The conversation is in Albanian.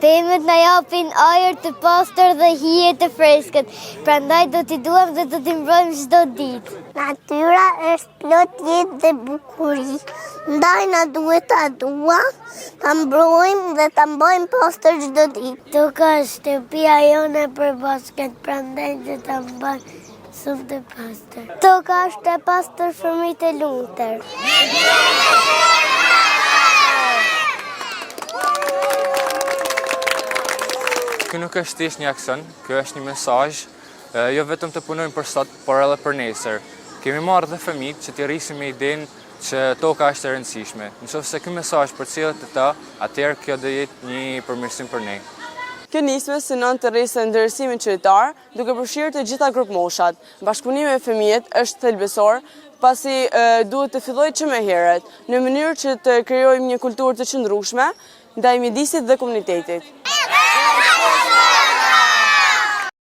Pemët na japin ajër të pastër dhe hije të freskët, prandaj do t'i duam dhe do t'i mbrojmë çdo ditë. Natyra është plot jetë dhe bukuri, ndaj na duhet ta duam, ta mbrojmë dhe ta mbajmë pastër çdo ditë. Toka është shtëpia jone për bashkët, prandaj do ta mbajmë shumë të pastër. Toka është e pastër, fëmijët e lumtur. Kjo nuk është thjesht një aksion, kjo është një mesazh, jo vetëm të punojmë për sot, por edhe për nesër. Kemi marrë dhe fëmijët që t'i rrisim me idenë që toka është e rëndësishme. Nëse ky mesazh përcjellet te ta, atëherë kjo do jetë një përmirësim për ne. Kjo nismë synon të rrisë ndërsimin qytetar, duke përfshirë të gjitha grup moshat. Bashkëpunimi me fëmijët është thelbësor, pasi duhet të fillojë që më herët, në mënyrë që të krijojmë një kulturë të qëndrueshme ndaj mjedisit dhe komunitetit.